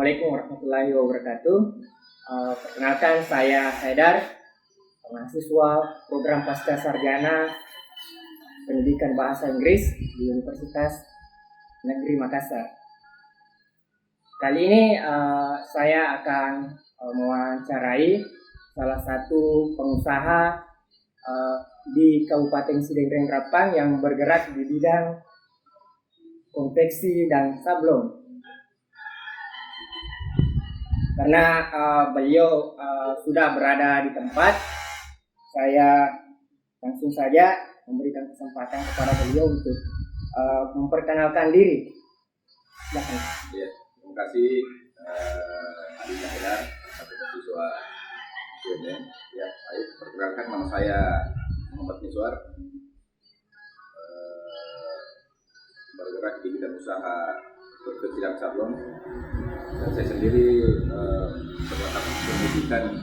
Assalamualaikum warahmatullahi wabarakatuh. Perkenalkan, saya Haidar, mahasiswa program Pasca Sarjana Pendidikan Bahasa Inggris di Universitas Negeri Makassar. Kali ini saya akan mewawancarai salah satu pengusaha di Kabupaten Sideng Rapang yang bergerak di bidang konveksi dan sablon. Karena beliau sudah berada di tempat, saya langsung saja memberikan kesempatan kepada beliau untuk memperkenalkan diri. Silakan. Ya, terima kasih Adi Haidar, satu mahasiswa UNM. Ya, baik, perkenalkan nama saya Muhammad Miswar, bergerak di bidang usaha konveksi dan sablon. Dan saya sendiri berlatar pendidikan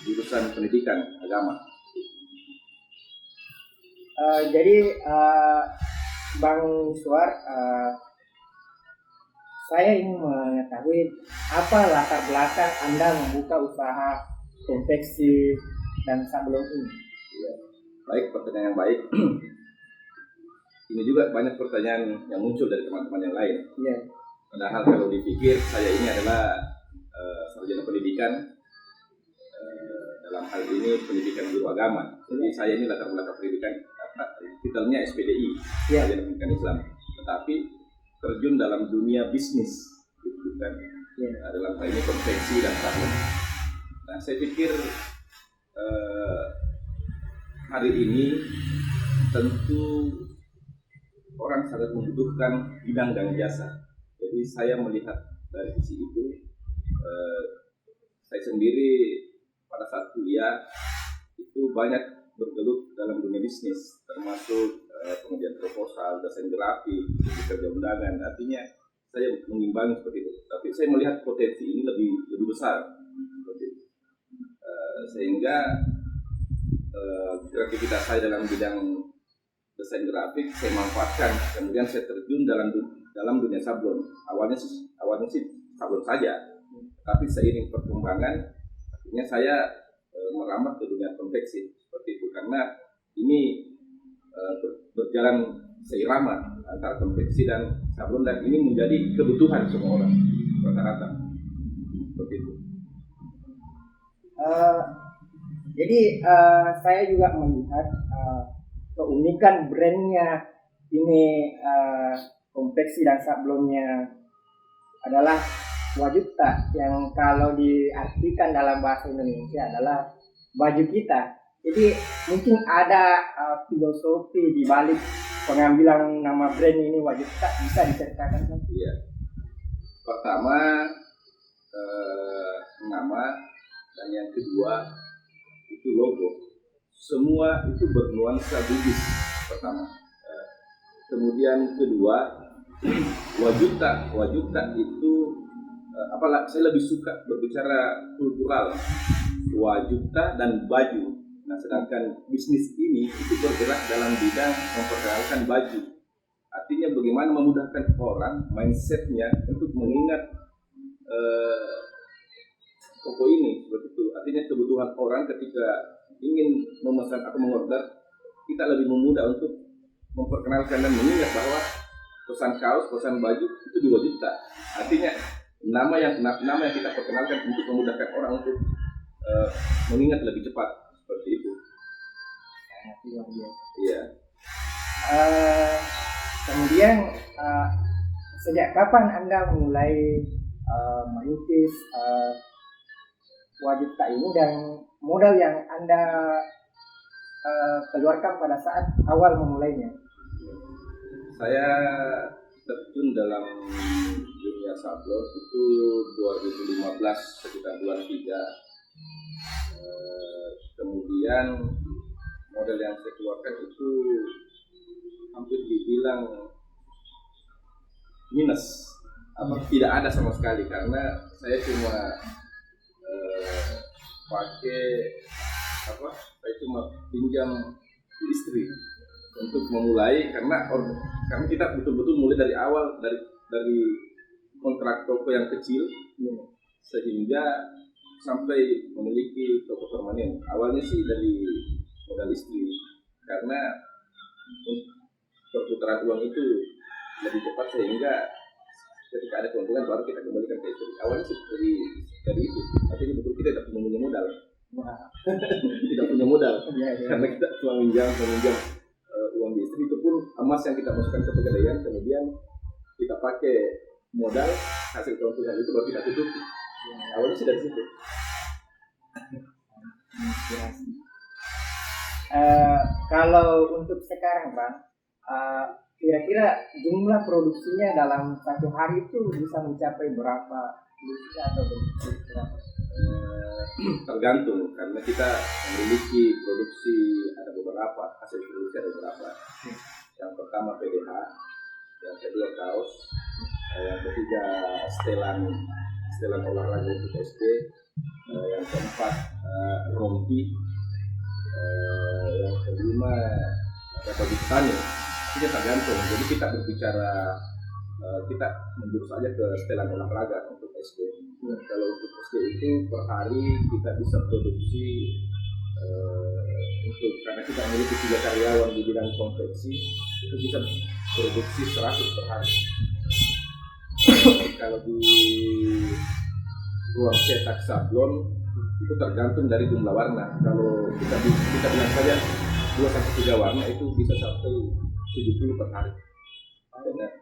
jurusan pendidikan agama. Jadi Bang Miswar, saya ingin mengetahui apa latar belakang Anda membuka usaha konveksi dan sablon ini. Ya, baik, pertanyaan yang baik. Ini juga banyak pertanyaan yang muncul dari teman-teman yang lain. Ya. Padahal kalau dipikir, saya ini adalah sarjana pendidikan, dalam hal ini pendidikan guru agama. Jadi saya ini latar belakang pendidikan, titelnya SPDI, sarjana pendidikan Islam. Tetapi terjun dalam dunia bisnis, gitu kan? Dalam hal ini konveksi dan sablon. Nah, saya pikir hari ini tentu orang sangat membutuhkan bidang dan jasa. Jadi saya melihat dari sisi itu, saya sendiri pada saat kuliah itu banyak bergelut dalam dunia bisnis, termasuk pengerjaan proposal, desain grafik, kerja undangan. Artinya saya mengimbangi seperti itu. Tapi saya melihat potensi ini lebih besar, sehingga kreativitas saya dalam bidang desain grafik saya manfaatkan, kemudian saya terjun dalam dunia sablon. Awalnya sih sablon saja, tapi seiring perkembangan akhirnya saya merambah ke dunia konveksi seperti itu, karena ini berjalan seirama antara konveksi dan sablon, dan ini menjadi kebutuhan semua orang rata-rata seperti itu. Jadi saya juga melihat keunikan brandnya ini, konveksi dan sablonnya adalah Wajutta, yang kalau diartikan dalam bahasa Indonesia adalah baju kita. Jadi mungkin ada filosofi di balik pengambilan nama brand ini Wajutta, bisa diceritakan? Iya. Pertama nama, dan yang kedua itu logo. Semua itu bernuansa Bugis pertama. Kemudian kedua, Wajutta itu saya lebih suka berbicara kultural, Wajutta dan baju. Nah, sedangkan bisnis ini itu bergerak dalam bidang memperkenalkan baju. Artinya bagaimana memudahkan orang mindsetnya untuk mengingat toko ini seperti itu. Artinya kebutuhan orang ketika ingin memesan atau mengorder, kita lebih memudah untuk memperkenalkan dan mengingat bahwa pesan kaos, pesan baju itu di Wajutta. Artinya nama yang kita perkenalkan untuk memudahkan orang untuk mengingat lebih cepat seperti itu. Iya. Kemudian sejak kapan Anda mulai merintis Wajutta ini, dan modal yang Anda keluarkan pada saat awal memulainya? Saya terjun dalam dunia sablon itu 2015, sekitar bulan 3. Kemudian modal yang saya keluarkan itu hampir dibilang minus, tidak ada sama sekali, karena saya cuma saya cuma pinjam istri untuk memulai, karena kita betul-betul mulai dari awal, dari dari kontrak toko yang kecil sehingga sampai memiliki toko permanen. Awalnya sih dari modal istri, karena perputaran uang itu lebih cepat sehingga ketika ada keuntungan baru kita kembalikan ke istri. Awalnya sih dari itu, tapi betul kita tidak punya modal. Tidak punya modal karena kita cuma meminjam uang di istri, itu pun emas yang kita masukkan ke pegadaian, kemudian kita pakai modal hasil keuntungan itu baru kita tutup. Awalnya sih dari situ. Kalau untuk sekarang Bang, kira-kira jumlah produksinya dalam satu hari itu bisa mencapai berapa lusin atau berapa? Tergantung, karena kita memiliki produksi, ada beberapa hasil produksi, ada beberapa. Yang pertama PDH, yang kedua kaos, yang ketiga setelan olahraga untuk SD, yang keempat rompi, yang kelima ada baju petani. Itu tergantung. Jadi kita berbicara, kita menjurus saja ke setelan olahraga untuk SD. Kalau untuk SD itu per hari kita bisa produksi karena kita memiliki 3 karyawan di bidang konveksi, itu bisa produksi 100 per hari. Kalau di ruang cetak sablon itu tergantung dari jumlah warna. Kalau kita bilang saja 2-3 warna itu bisa sampai 70 per hari.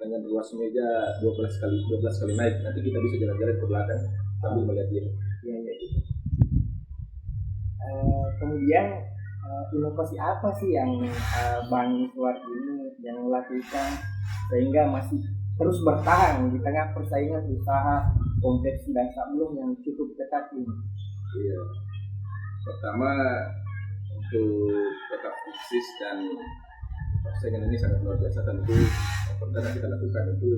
Dengan luas meja 12 kali naik, nanti kita bisa jalan-jalan ke belakang sambil melihat dia. Ya. Kemudian inovasi apa sih yang Bang Miswar ini yang lakukan sehingga masih terus bertahan di tengah persaingan usaha konveksi dan sablon yang cukup ketat ini? Iya. Pertama, untuk tetap eksis dan persaingan ini sangat luar biasa, tentu yang pertama kita lakukan itu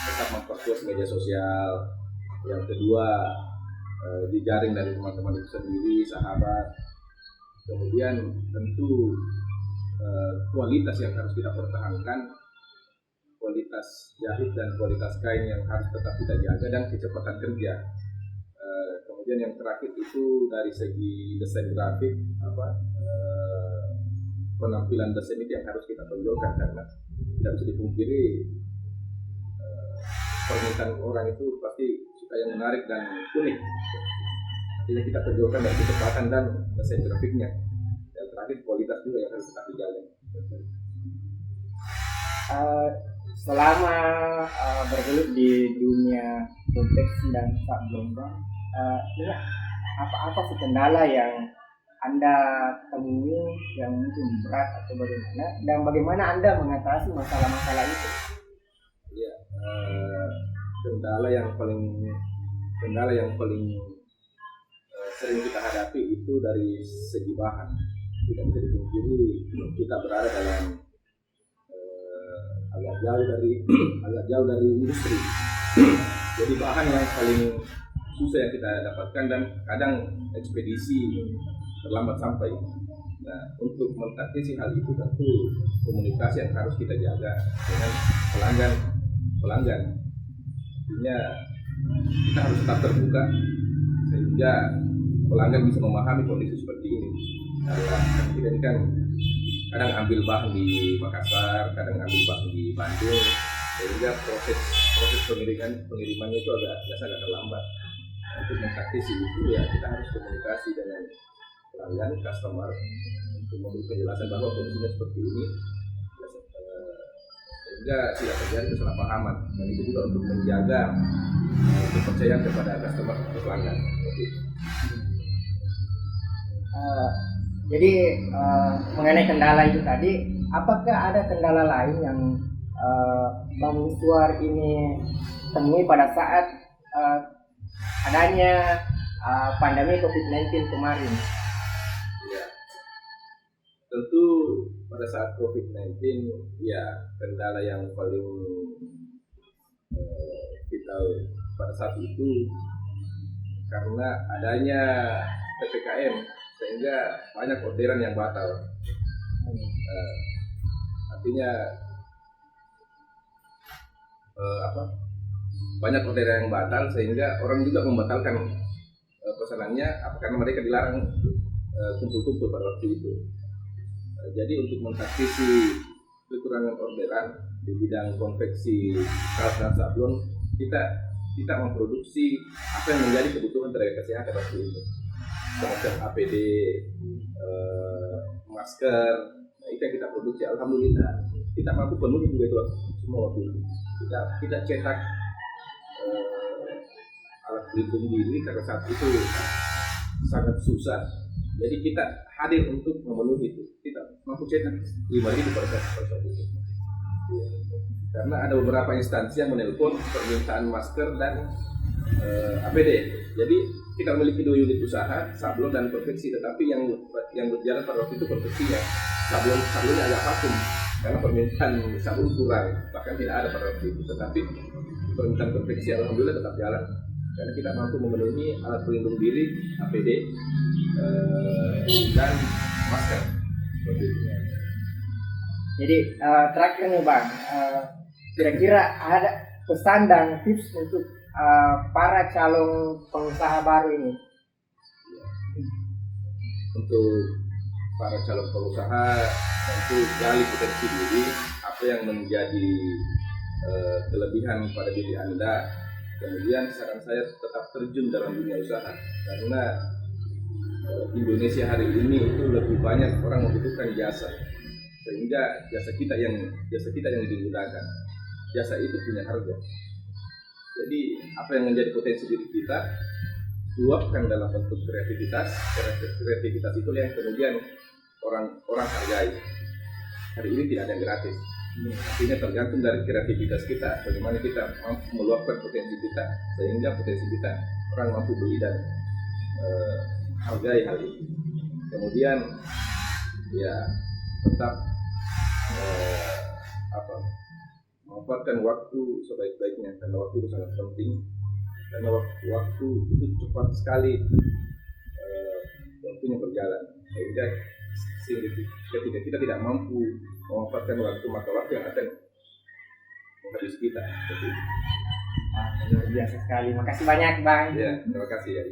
tetap memperkuat media sosial. Yang kedua, dijaring dari teman-teman itu sendiri, sahabat. Kemudian tentu kualitas yang harus kita pertahankan, kualitas jahit dan kualitas kain yang harus tetap kita jaga, dan kecepatan kerja. Kemudian yang terakhir itu dari segi desain grafik, penampilan desain itu yang harus kita tonjolkan, karena tidak bisa dipungkiri permintaan orang itu pasti suka yang menarik dan unik. Artinya kita tonjolkan dari kecepatan dan desain grafiknya. Dan terakhir kualitas juga yang harus kita dijaga. Selama bergelut di dunia konveksi dan sablon, ini apa sih kendala yang Anda temui yang mungkin berat atau bagaimana, dan bagaimana Anda mengatasi masalah-masalah itu? Ya, kendala yang paling sering kita hadapi itu dari segi bahan. Tidak bisa dipungkiri kita berada dalam agak jauh dari industri. Jadi bahan yang paling susah yang kita dapatkan, dan kadang ekspedisi terlambat sampai. Nah, untuk mengatasi hal itu tentu komunikasi yang harus kita jaga dengan pelanggan. Artinya kita harus tetap terbuka sehingga pelanggan bisa memahami kondisi seperti ini. Karena kita ini kan kadang ambil bahan di Makassar, kadang ambil bahan di Bandung, sehingga proses pengirimannya itu agak terlambat. Untuk mengatasi itu ya kita harus komunikasi dengan pelanggan, customer, untuk memberi penjelasan bahwa kondisinya seperti ini, sehingga tidak terjadi kesalahpahaman. Dan itu juga untuk menjaga kepercayaan kepada customer atau pelanggan. Jadi mengenai kendala itu tadi, apakah ada kendala lain yang Bang Miswar ini temui pada saat adanya pandemi COVID-19 kemarin? Ya, tentu pada saat COVID-19 ya kendala yang paling kita pada saat itu karena adanya PPKM, sehingga banyak orderan yang batal. Artinya apa banyak orderan yang batal sehingga orang juga membatalkan pesanannya karena mereka dilarang kumpul-kumpul pada waktu itu. Jadi untuk mengtaktisi kekurangan orderan di bidang konveksi kaos dan sablon, kita memproduksi apa yang menjadi kebutuhan tenaga kesehatan waktu itu, semacam APD, masker. Nah, itu yang kita produksi. Alhamdulillah kita mampu penuhi juga itu semua waktu itu. Kita cetak alat pelindung diri karena saat itu sangat susah. Jadi kita hadir untuk memenuhi itu. Kita mampu cetak 5.000 per itu. Karena ada beberapa instansi yang menelpon permintaan masker dan APD. Jadi kita memiliki 2 unit usaha, sablon dan konveksi. Tetapi yang berjalan pada waktu itu konveksinya. Sablonnya agak vakum karena permintaan sablon kurang, bahkan tidak ada pada waktu itu. Tetapi permintaan konveksi alhamdulillah tetap jalan. Karena kita mampu memenuhi alat pelindung diri, APD, dan masker. Jadi terakhir nih Bang, kira-kira ada pesan dan tips untuk para calon pengusaha baru ini? Untuk para calon pengusaha, tentu gali potensi diri, apa yang menjadi kelebihan pada diri Anda. Kemudian saran saya tetap terjun dalam dunia usaha, karena Indonesia hari ini itu lebih banyak orang membutuhkan jasa, sehingga jasa kita yang digunakan. Jasa itu punya harga. Jadi apa yang menjadi potensi diri kita, luapkan dalam bentuk kreativitas. Kreativitas itu yang kemudian orang hargai. Hari ini tidak ada yang gratis. Artinya tergantung dari kreativitas kita, bagaimana kita mampu meluapkan potensi kita, sehingga potensi kita orang mampu beli dan hargai hal itu. Kemudian ya tetap memanfaatkan waktu sebaik-baiknya, karena waktu itu sangat penting, karena waktu itu cepat sekali waktunya berjalan, sehingga ketika kita tidak mampu memanfaatkan waktu, maka waktu yang akan menghabisi kita. Luar biasa sekali. Makasih banyak Bang. Ya, terima kasih ya.